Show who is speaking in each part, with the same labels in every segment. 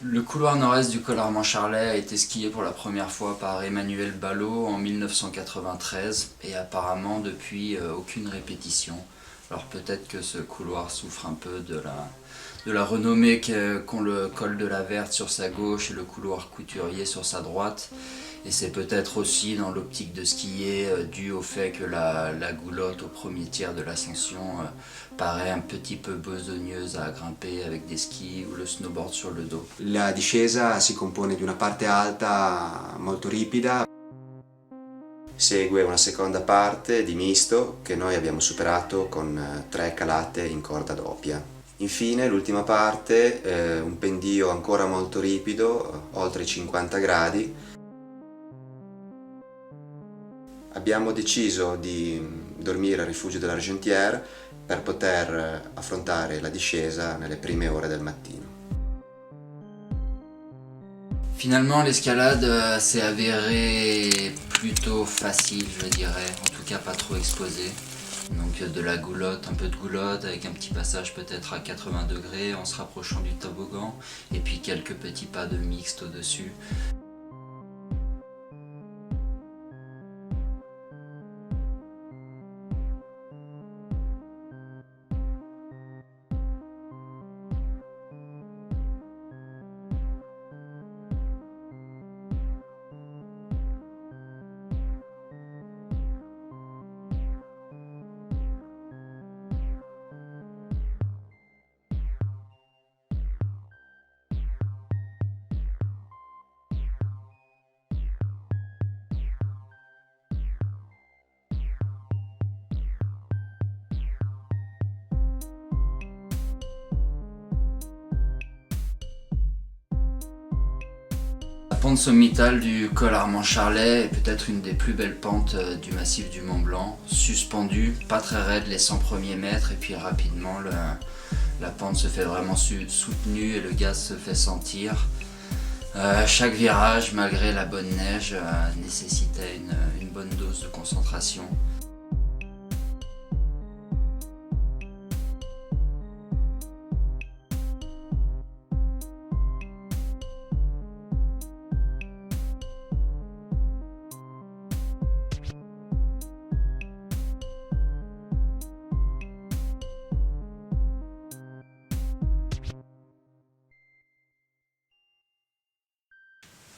Speaker 1: Le couloir nord-est du col Armand-Charlet a été skié pour la première fois par Emmanuel Ballot en 1993 et apparemment depuis aucune répétition. Alors peut-être que ce couloir souffre un peu de la renommée qu'ont le col de la Verte sur sa gauche et le couloir Couturier sur sa droite. Et c'est peut-être aussi dans l'optique de skier dû au fait que la goulotte au premier tiers de l'ascension paraît un petit peu besogneuse à grimper avec des skis ou le snowboard sur le dos.
Speaker 2: La discesa si compone di una parte alta molto ripida. Segue una seconda parte di misto che noi abbiamo superato con 3 calate in corda doppia. Infine l'ultima parte, un pendio ancora molto ripido, oltre i 50 gradi. Abbiamo deciso di dormire al rifugio dell'Argentière per poter affrontare la discesa nelle prime ore del mattino.
Speaker 1: Finalement, l'escalade s'est avérée plutôt facile, je dirais, en tout cas pas trop exposée. Donc de la goulotte, un peu de goulotte avec un petit passage peut-être à 80 degrés en se rapprochant du toboggan et puis quelques petits pas de mixte au-dessus. La pente sommitale du col Armand-Charlet est peut-être une des plus belles pentes du massif du Mont-Blanc, suspendue, pas très raide les 100 premiers mètres et puis rapidement la pente se fait vraiment soutenue et le gaz se fait sentir. Chaque virage, malgré la bonne neige, nécessitait une bonne dose de concentration.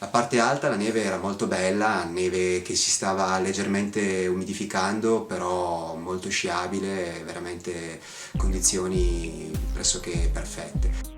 Speaker 2: La parte alta, la neve era molto bella, neve che si stava leggermente umidificando, però molto sciabile, veramente condizioni pressoché perfette.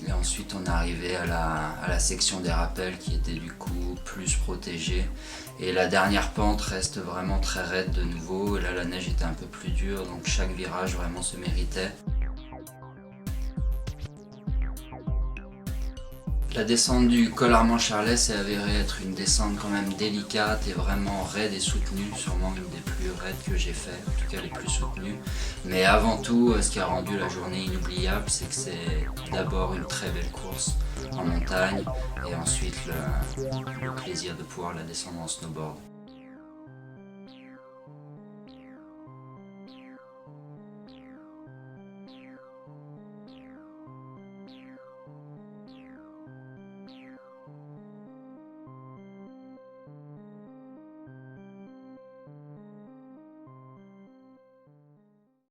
Speaker 1: Et ensuite on est arrivé à la section des rappels qui était du coup plus protégée. Et la dernière pente reste vraiment très raide de nouveau. Et là la neige était un peu plus dure, donc chaque virage vraiment se méritait. La descente du col Armand-Charlet s'est avérée être une descente quand même délicate et vraiment raide et soutenue, sûrement une des plus raides que j'ai fait, en tout cas les plus soutenues. Mais avant tout, ce qui a rendu la journée inoubliable, c'est que c'est d'abord une très belle course en montagne et ensuite le plaisir de pouvoir la descendre en snowboard.